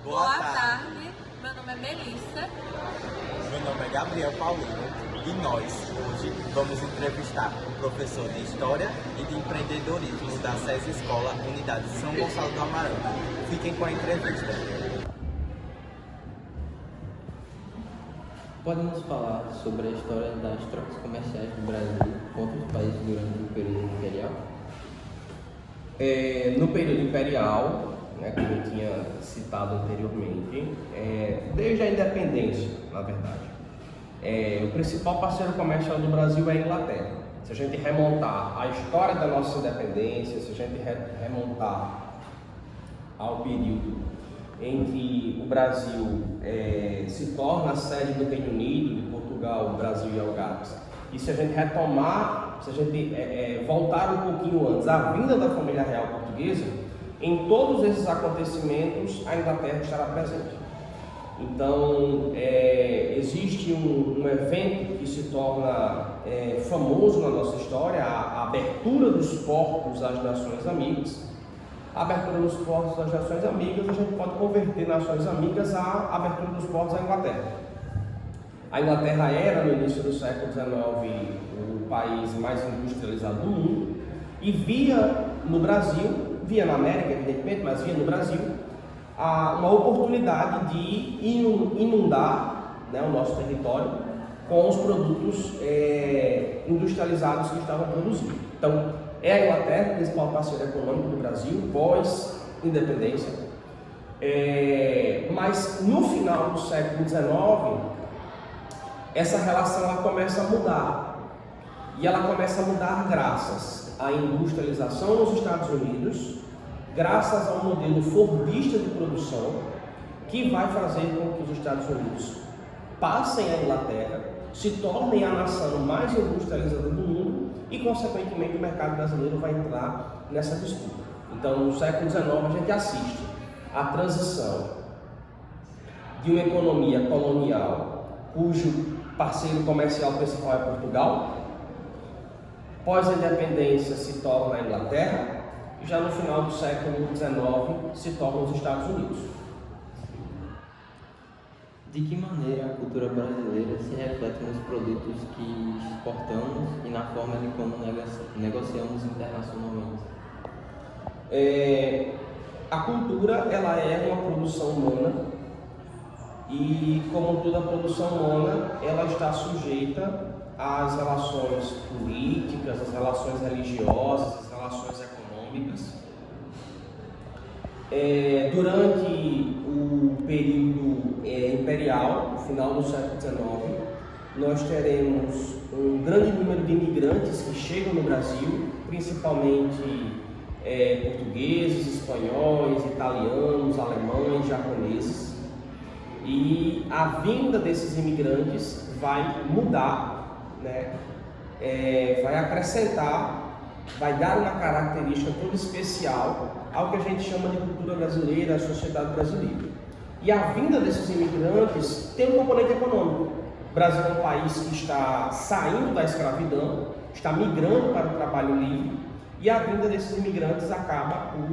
Boa tarde, meu nome é Melissa. Meu nome é Gabriel Paulino e nós hoje vamos entrevistar o professor de História e de Empreendedorismo da SESI Escola Unidade São Gonçalo do Amaranto. Fiquem com a entrevista. Pode nos falar sobre a história das trocas comerciais do Brasil com outros países durante o período imperial? No período imperial, como eu tinha citado anteriormente, desde a independência, na verdade, o principal parceiro comercial do Brasil é a Inglaterra. Se a gente remontar a história da nossa independência, se a gente remontar ao período em que o Brasil se torna a sede do Reino Unido, de Portugal, Brasil e Algarves, e se a gente retomar, se a gente voltar um pouquinho antes, a vinda da família real portuguesa, em todos esses acontecimentos a Inglaterra estará presente. Então, existe um evento que se torna famoso na nossa história, a abertura dos portos às nações amigas. A abertura dos portos às nações amigas, a gente pode converter nações amigas à abertura dos portos à Inglaterra. A Inglaterra era, no início do século XIX, o país mais industrializado do mundo e via no Brasil, via na América, evidentemente, mas via no Brasil, uma oportunidade de inundar o nosso território com os produtos industrializados que estavam produzindo. Então, é a Inglaterra, o principal parceiro econômico do Brasil, pós-independência. Mas no final do século XIX, essa relação ela começa a mudar. E ela começa a mudar graças à industrialização nos Estados Unidos, graças ao modelo fordista de produção, que vai fazer com que os Estados Unidos passem a Inglaterra, se tornem a nação mais industrializada do mundo e, consequentemente, o mercado brasileiro vai entrar nessa disputa. Então, no século XIX, a gente assiste à transição de uma economia colonial, cujo parceiro comercial principal é Portugal, pós a independência se torna a Inglaterra, e já no final do século XIX se tornam os Estados Unidos. De que maneira a cultura brasileira se reflete nos produtos que exportamos e na forma de como negociamos internacionalmente? A cultura ela é uma produção humana e, como toda produção humana, ela está sujeita às relações políticas, às relações religiosas, às relações econômicas. Durante o período imperial, no final do século XIX, nós teremos um grande número de imigrantes que chegam no Brasil, principalmente portugueses, espanhóis, italianos, alemães, japoneses. E a vinda desses imigrantes vai mudar, vai acrescentar, vai dar uma característica toda especial ao que a gente chama de cultura brasileira, a sociedade brasileira. E a vinda desses imigrantes tem um componente econômico. O Brasil é um país que está saindo da escravidão, está migrando para o trabalho livre, e a vinda desses imigrantes acaba por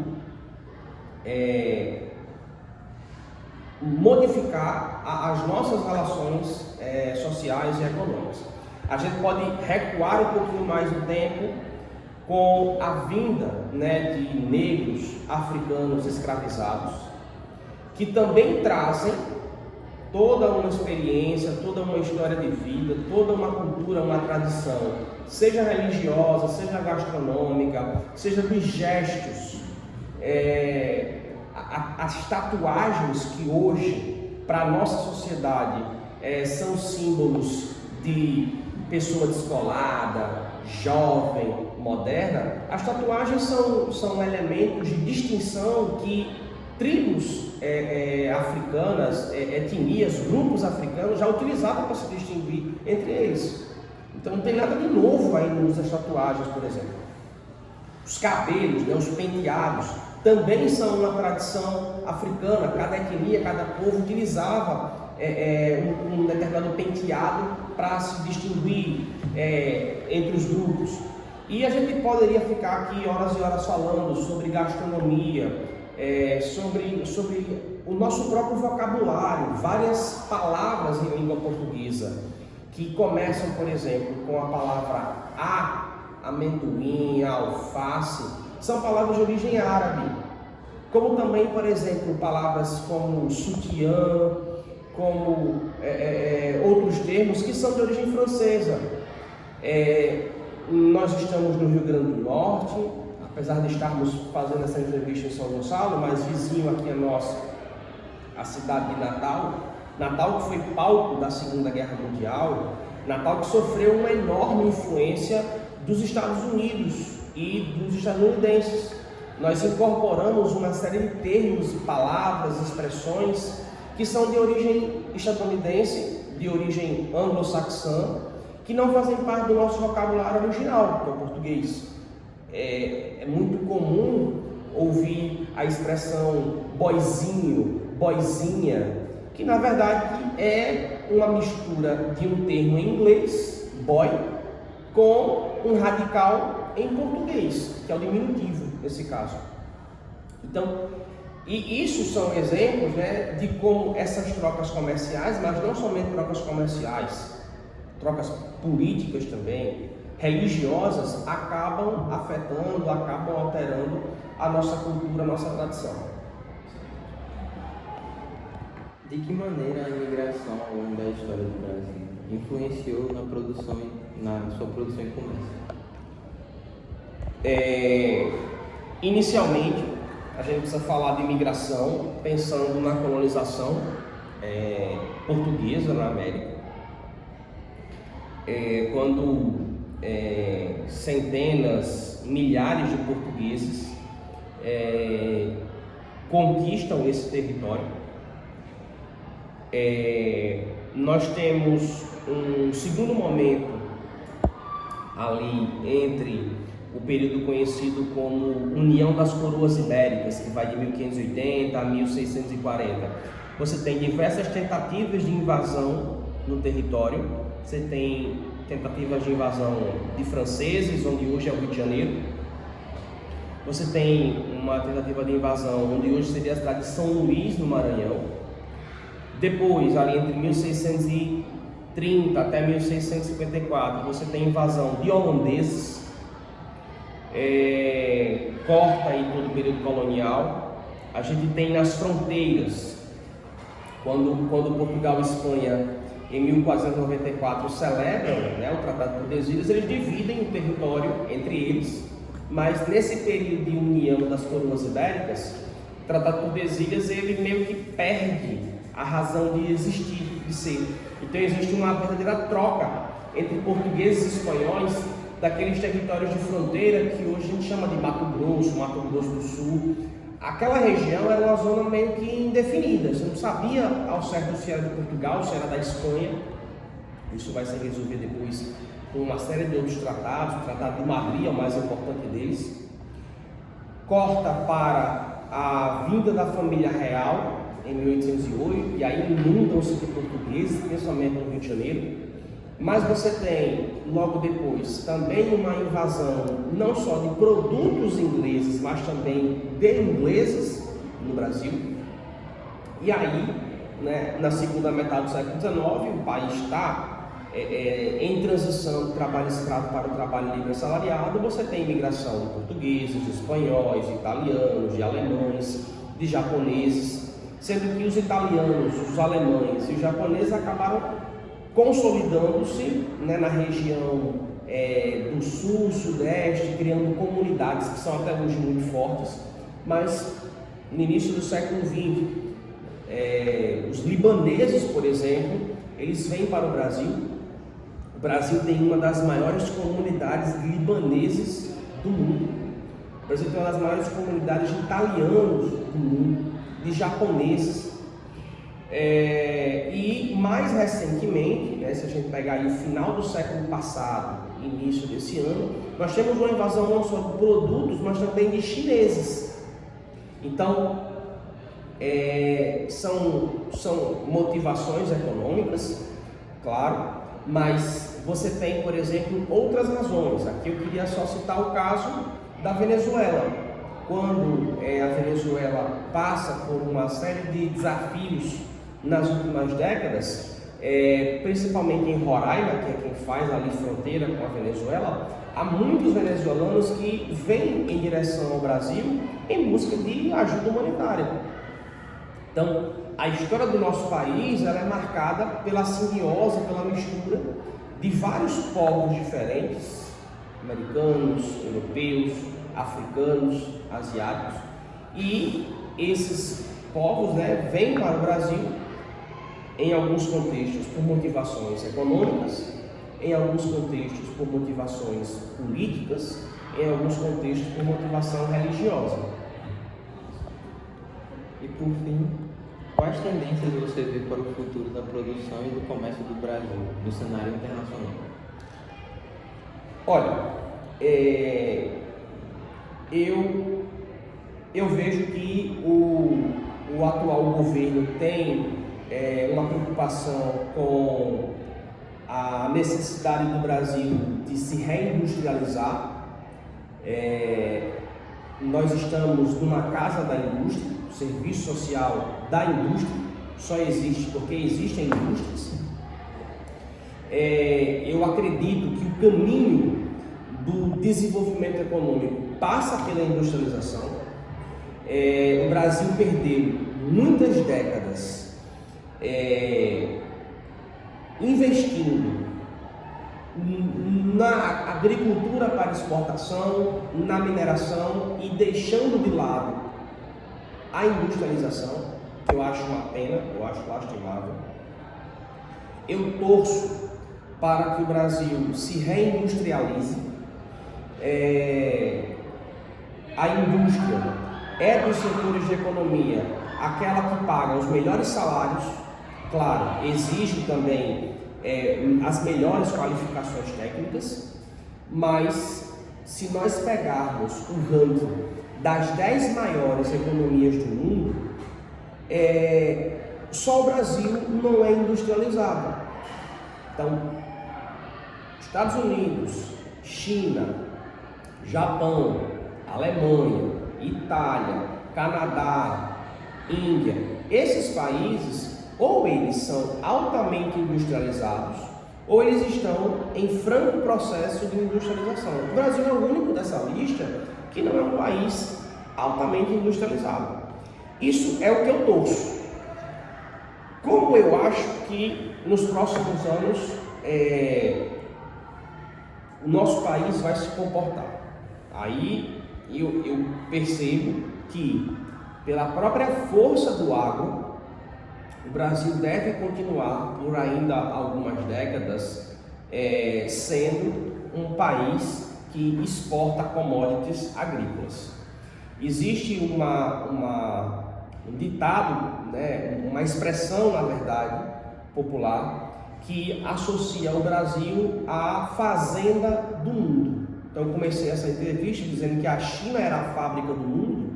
modificar as nossas relações sociais e econômicas. A gente pode recuar um pouquinho mais no tempo com a vinda de negros africanos escravizados, que também trazem toda uma experiência, toda uma história de vida, toda uma cultura, uma tradição, seja religiosa, seja gastronômica, seja dos gestos, as tatuagens que hoje, para a nossa sociedade, são símbolos de pessoa descolada, jovem, moderna. As tatuagens são elementos de distinção que tribos africanas, etnias, grupos africanos já utilizavam para se distinguir entre eles. Então não tem nada de novo aí nessas tatuagens, por exemplo. Os cabelos, os penteados, também são uma tradição africana. Cada etnia, cada povo utilizava um determinado penteado para se distinguir entre os grupos. E a gente poderia ficar aqui horas e horas falando sobre gastronomia, sobre o nosso próprio vocabulário, várias palavras em língua portuguesa que começam, por exemplo, com a palavra amendoim, alface, são palavras de origem árabe. Como também, por exemplo, palavras como sutiã, como outros termos que são de origem francesa. Nós estamos no Rio Grande do Norte, apesar de estarmos fazendo essa entrevista em São Gonçalo, mas vizinho aqui a nós, a cidade de Natal, Natal que foi palco da Segunda Guerra Mundial, Natal que sofreu uma enorme influência dos Estados Unidos e dos estadunidenses. Nós incorporamos uma série de termos, palavras, expressões que são de origem estadunidense, de origem anglo-saxã, que não fazem parte do nosso vocabulário original, que é o português. É muito comum ouvir a expressão boizinho, boizinha, que na verdade é uma mistura de um termo em inglês, boy, com um radical em português, que é o diminutivo nesse caso. Então, e isso são exemplos, né, de como essas trocas comerciais, mas não somente trocas comerciais, trocas políticas também, religiosas, acabam afetando, acabam alterando a nossa cultura, a nossa tradição. De que maneira a imigração ao longo da história do Brasil influenciou na sua produção e comércio? Inicialmente, a gente precisa falar de imigração pensando na colonização portuguesa na América. Quando centenas, milhares de portugueses conquistam esse território, nós temos um segundo momento ali entre o período conhecido como União das Coroas Ibéricas, que vai de 1580 a 1640. Você tem diversas tentativas de invasão no território. Você tem tentativas de invasão de franceses, onde hoje é o Rio de Janeiro. Você tem uma tentativa de invasão onde hoje seria a cidade de São Luís, no Maranhão. Depois, ali entre 1630 até 1654, você tem invasão de holandeses, corta aí todo o período colonial. A gente tem nas fronteiras, quando Portugal e Espanha, em 1494, celebram, né, o Tratado de Tordesilhas, eles dividem o território entre eles, mas nesse período de união das coroas ibéricas, o Tratado de Tordesilhas, ele meio que perde a razão de existir, de ser. Então existe uma verdadeira troca entre portugueses e espanhóis daqueles territórios de fronteira que hoje a gente chama de Mato Grosso do Sul. Aquela região era uma zona meio que indefinida, você não sabia ao certo se era de Portugal, se era da Espanha. Isso vai ser resolvido depois com uma série de outros tratados. O Tratado de Madrid é o mais importante deles. Corta para a vinda da família real em 1808, e aí inundam-se de portugueses, principalmente no Rio de Janeiro. Mas você tem, logo depois, também uma invasão não só de produtos ingleses, mas também de ingleses no Brasil. E aí, né, na segunda metade do século XIX, o país está em transição do trabalho escravo para o trabalho livre assalariado. Você tem imigração de portugueses, de espanhóis, de italianos, de alemães, de japoneses, sendo que os italianos, os alemães e os japoneses acabaram consolidando-se, né, na região do sul, sudeste, criando comunidades que são até hoje muito fortes. Mas no início do século XX, os libaneses, por exemplo, eles vêm para o Brasil. O Brasil tem uma das maiores comunidades de libaneses do mundo. O Brasil tem uma das maiores comunidades de italianos do mundo, de japoneses. E mais recentemente, né, se a gente pegar aí o final do século passado, início desse ano, nós temos uma invasão não só de produtos, mas também de chineses. Então, são motivações econômicas, claro, mas você tem, por exemplo, outras razões. Aqui eu queria só citar o caso da Venezuela. quando a Venezuela passa por uma série de desafios nas últimas décadas, principalmente em Roraima, que é quem faz ali fronteira com a Venezuela, há muitos venezuelanos que vêm em direção ao Brasil em busca de ajuda humanitária. Então, a história do nosso país ela é marcada pela simbiose, pela mistura de vários povos diferentes, americanos, europeus, africanos, asiáticos, e esses povos vêm para o Brasil em alguns contextos por motivações econômicas, em alguns contextos por motivações políticas, em alguns contextos por motivação religiosa. E por fim, quais tendências você vê para o futuro da produção e do comércio do Brasil no cenário internacional? Olha, eu vejo que o atual governo tem uma preocupação com a necessidade do Brasil de se reindustrializar. Nós estamos numa casa da indústria, o serviço social da indústria só existe porque existem indústrias. Eu acredito que o caminho do desenvolvimento econômico passa pela industrialização. O Brasil perdeu muitas décadas investindo na agricultura para exportação, na mineração e deixando de lado a industrialização, que eu acho uma pena, eu acho lastimável. Eu torço para que o Brasil se reindustrialize. A indústria é dos setores de economia aquela que paga os melhores salários. Claro, exige também as melhores qualificações técnicas, mas se nós pegarmos o ranking das 10 maiores economias do mundo, só o Brasil não é industrializado. Então, Estados Unidos, China, Japão, Alemanha, Itália, Canadá, Índia, esses países ou eles são altamente industrializados ou eles estão em franco processo de industrialização. O Brasil é o único dessa lista que não é um país altamente industrializado. Isso é o que eu torço. Como eu acho que nos próximos anos o nosso país vai se comportar? Aí eu percebo que, pela própria força do agro, o Brasil deve continuar por ainda algumas décadas sendo um país que exporta commodities agrícolas. Existe um ditado, uma expressão, na verdade, popular, que associa o Brasil à fazenda do mundo. Então eu comecei essa entrevista dizendo que a China era a fábrica do mundo.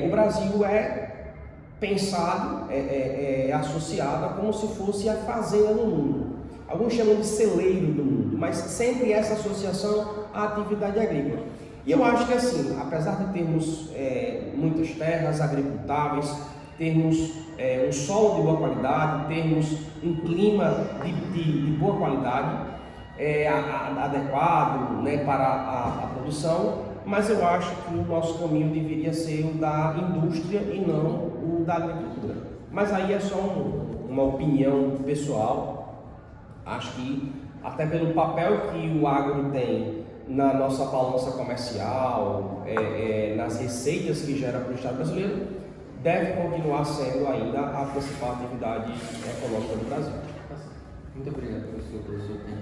O Brasil é pensado, associado como se fosse a fazenda do mundo. Alguns chamam de celeiro do mundo, mas sempre essa associação à atividade agrícola. E eu acho que assim, apesar de termos muitas terras agricultáveis, termos um solo de boa qualidade, termos um clima de boa qualidade, adequado para a produção, mas eu acho que o nosso caminho deveria ser o da indústria e não o da agricultura. Mas aí é só uma opinião pessoal. Acho que até pelo papel que o agro tem na nossa balança comercial, nas receitas que gera para o Estado brasileiro, deve continuar sendo ainda a principal atividade econômica do Brasil. Muito obrigado, professor, pelo seu tempo.